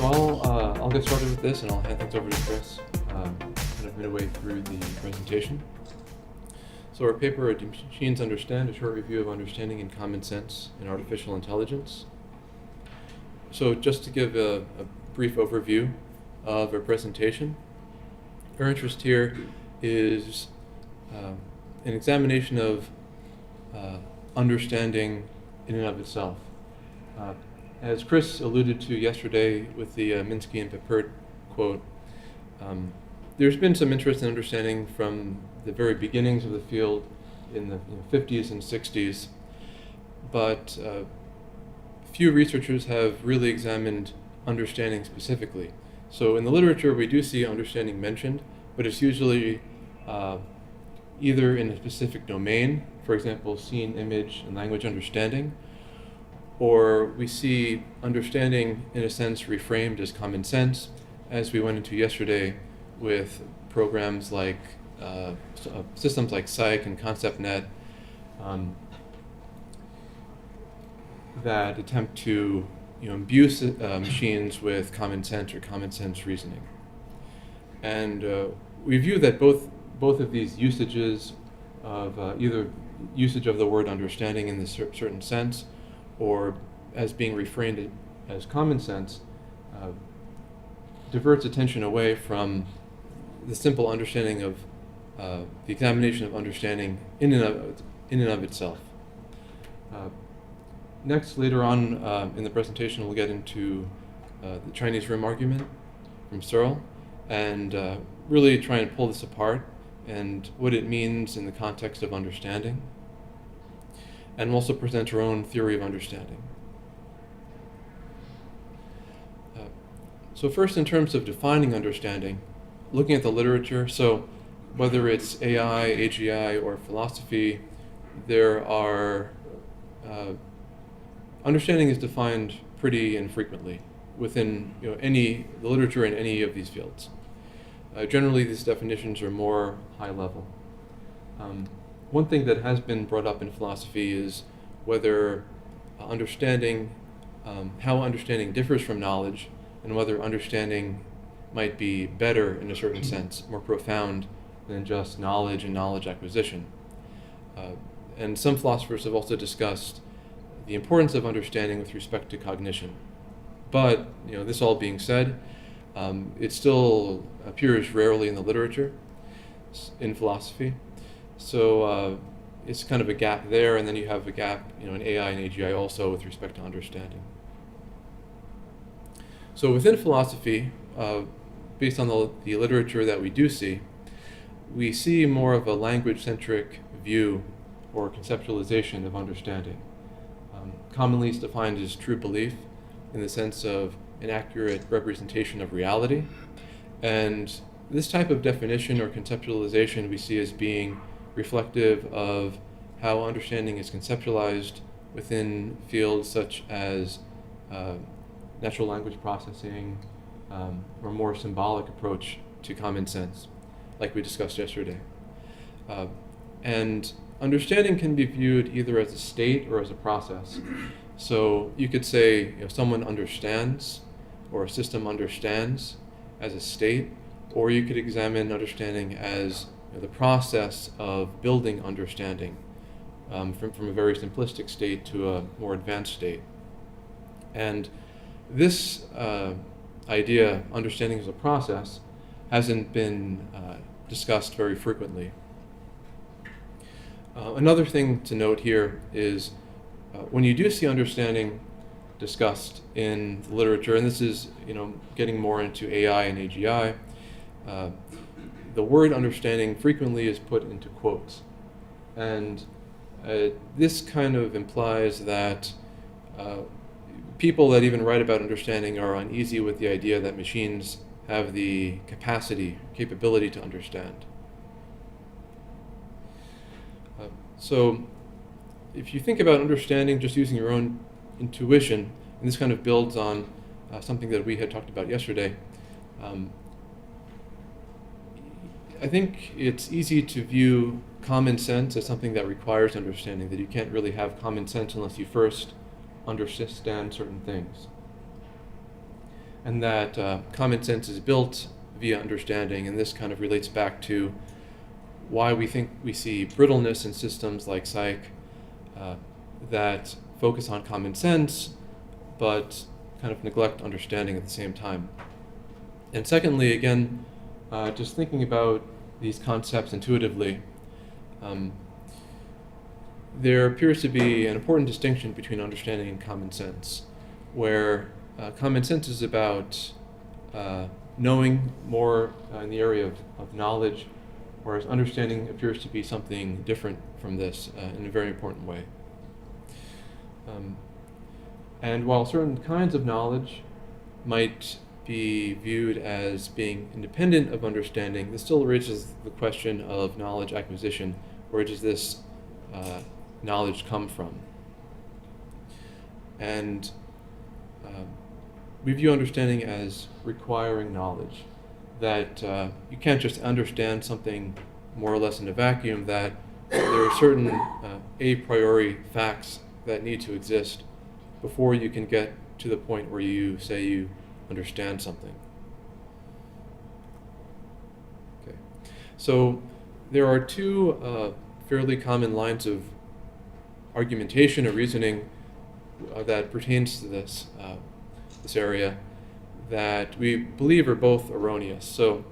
I'll get started with this and I'll hand things over to Chris kind of midway through the presentation. So our paper, Do Machines Understand? A Short Review of Understanding and Common Sense in Artificial Intelligence. So just to give a brief overview of our presentation, our interest here is an examination of understanding in and of itself. As Chris alluded to yesterday with the Minsky and Papert quote, there's been some interest in understanding from the very beginnings of the field in the 50s and 60s, but few researchers have really examined understanding specifically. So in the literature we do see understanding mentioned, but it's usually either in a specific domain, for example, scene, image, and language understanding, or we see understanding, in a sense, reframed as common sense, as we went into yesterday with programs like systems like Psych and ConceptNet that attempt to imbue machines with common sense or common sense reasoning. And we view that both of these usages of either usage of the word understanding in this certain sense or as being reframed as common sense diverts attention away from the simple understanding of the examination of understanding in and of itself. Next, later on in the presentation, we'll get into the Chinese room argument from Searle and really try and pull this apart and what it means in the context of understanding, and we'll also present our own theory of understanding. So first, in terms of defining understanding, looking at the literature, so whether it's AI, AGI, or philosophy, there are understanding is defined pretty infrequently within the literature in any of these fields. Generally, these definitions are more high level. One thing that has been brought up in philosophy is whether understanding, how understanding differs from knowledge, and whether understanding might be better in a certain sense, more profound than just knowledge and knowledge acquisition. And some philosophers have also discussed the importance of understanding with respect to cognition. But this all being said, it still appears rarely in the literature in philosophy. So it's kind of a gap there, and then you have a gap in AI and AGI also with respect to understanding. So within philosophy, based on the literature that we do see, we see more of a language-centric view or conceptualization of understanding. Commonly it's defined as true belief in the sense of an accurate representation of reality. And this type of definition or conceptualization we see as being reflective of how understanding is conceptualized within fields such as natural language processing, or more symbolic approach to common sense, like we discussed yesterday. And understanding can be viewed either as a state or as a process. So you could say someone understands, or a system understands as a state, or you could examine understanding as the process of building understanding from a very simplistic state to a more advanced state. And this idea, understanding as a process, hasn't been discussed very frequently. Another thing to note here is when you do see understanding discussed in the literature, and this is getting more into AI and AGI, the word understanding frequently is put into quotes. And this kind of implies that people that even write about understanding are uneasy with the idea that machines have the capability to understand. So if you think about understanding just using your own intuition, and this kind of builds on something that we had talked about yesterday, I think it's easy to view common sense as something that requires understanding, that you can't really have common sense unless you first understand certain things. and that common sense is built via understanding, and this kind of relates back to why we think we see brittleness in systems like psych that focus on common sense, but kind of neglect understanding at the same time. And secondly, again, just thinking about these concepts intuitively, there appears to be an important distinction between understanding and common sense, where common sense is about knowing more in the area of knowledge, whereas understanding appears to be something different from this in a very important way. And while certain kinds of knowledge might be viewed as being independent of understanding, this still raises the question of knowledge acquisition. Where does this knowledge come from? And we view understanding as requiring knowledge, that you can't just understand something more or less in a vacuum, that there are certain a priori facts that need to exist before you can get to the point where you say you understand something. Okay. So there are two fairly common lines of argumentation or reasoning that pertains to this area that we believe are both erroneous. So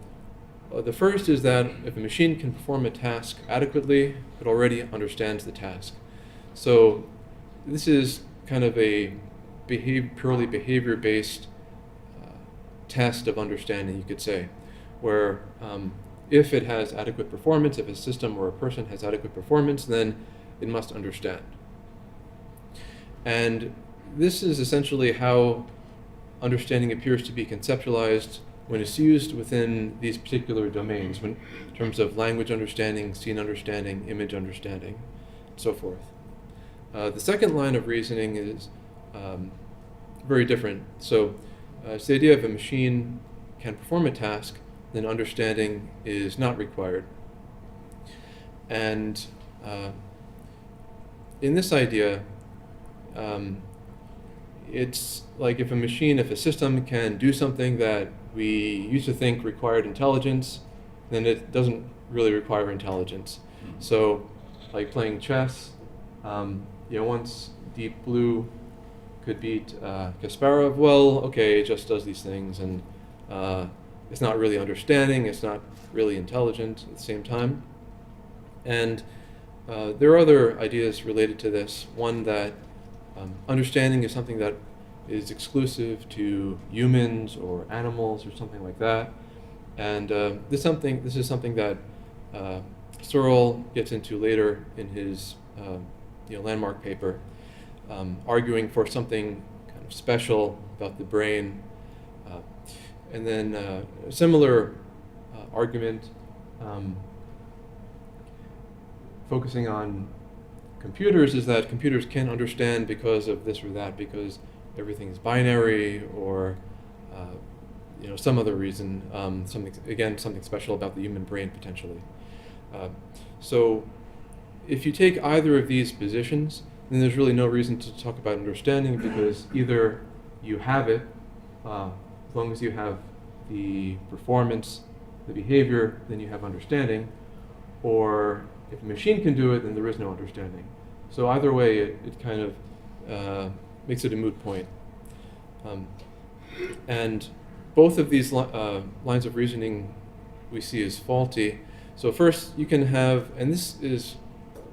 the first is that if a machine can perform a task adequately, it already understands the task. So this is kind of a purely behavior-based test of understanding, you could say, where if it has adequate performance, if a system or a person has adequate performance, then it must understand. And this is essentially how understanding appears to be conceptualized when it's used within these particular domains, in terms of language understanding, scene understanding, image understanding, and so forth. The second line of reasoning is very different. So it's the idea of a machine can perform a task, then understanding is not required. And in this idea, it's like if a system can do something that we used to think required intelligence, then it doesn't really require intelligence. So like playing chess, once Deep Blue could beat Kasparov, well, okay, it just does these things, and it's not really understanding, it's not really intelligent at the same time. And there are other ideas related to this. One, that understanding is something that is exclusive to humans or animals or something like that. And this is something that Searle gets into later in his landmark paper, arguing for something kind of special about the brain. And then a similar argument focusing on computers is that computers can understand because of this or that, because everything is binary, or some other reason, something special about the human brain potentially. So if you take either of these positions, then there's really no reason to talk about understanding, because either you have it, as long as you have the performance, the behavior, then you have understanding, or if a machine can do it, then there is no understanding. So either way, it kind of makes it a moot point. And both of these lines of reasoning we see as faulty. So first, you can have, and this is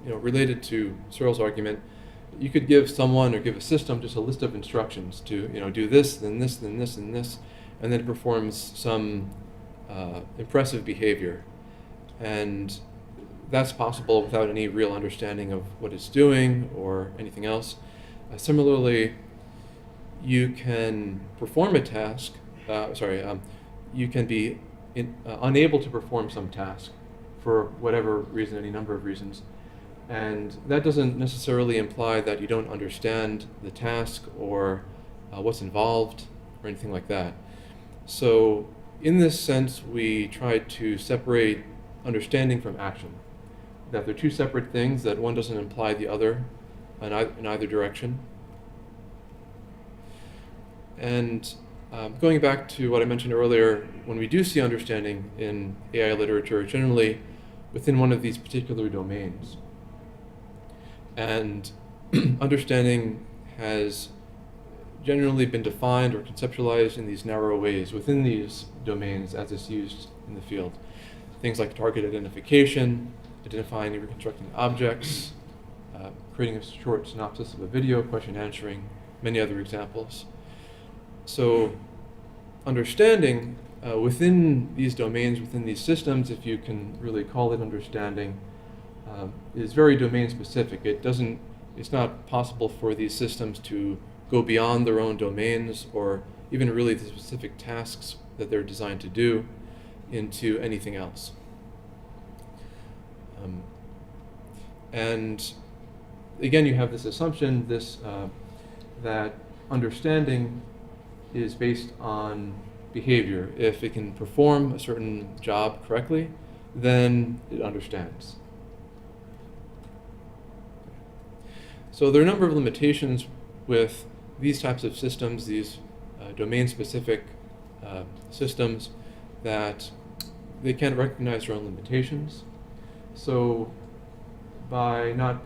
related to Searle's argument, you could give someone or give a system just a list of instructions to do this, then this, then this, and this, and then it performs some impressive behavior. And that's possible without any real understanding of what it's doing or anything else. Similarly, you can perform a task, you can be unable to perform some task for whatever reason, any number of reasons. And that doesn't necessarily imply that you don't understand the task or what's involved or anything like that. So in this sense, we try to separate understanding from action, that they're two separate things, that one doesn't imply the other in either direction. And Going back to what I mentioned earlier, when we do see understanding in AI literature, generally within one of these particular domains. And understanding has generally been defined or conceptualized in these narrow ways within these domains as it's used in the field. Things like target identification, identifying and reconstructing objects, creating a short synopsis of a video, question answering, many other examples. So understanding within these domains, within these systems, if you can really call it understanding, is very domain specific. It's not possible for these systems to go beyond their own domains or even really the specific tasks that they're designed to do into anything else. And again, you have this assumption, that understanding is based on behavior. If it can perform a certain job correctly, then it understands. So there are a number of limitations with these types of systems, these domain-specific systems, that they can't recognize their own limitations. So by not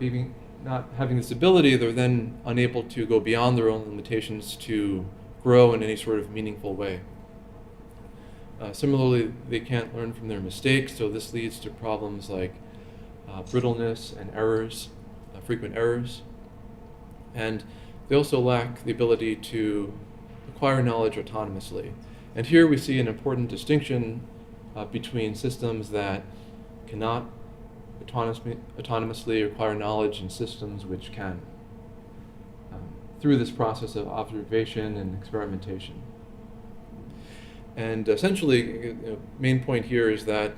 having this ability, they're then unable to go beyond their own limitations to grow in any sort of meaningful way. Similarly, they can't learn from their mistakes, so this leads to problems like brittleness and errors, frequent errors. And they also lack the ability to acquire knowledge autonomously. And here we see an important distinction between systems that cannot autonomously acquire knowledge and systems which can, through this process of observation and experimentation. And essentially, the main point here is that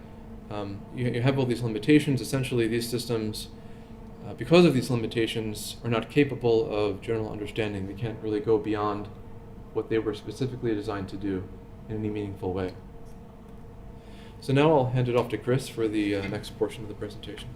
you have all these limitations. Essentially, these systems, because of these limitations, are not capable of general understanding. They can't really go beyond what they were specifically designed to do in any meaningful way. So now I'll hand it off to Chris for the next portion of the presentation.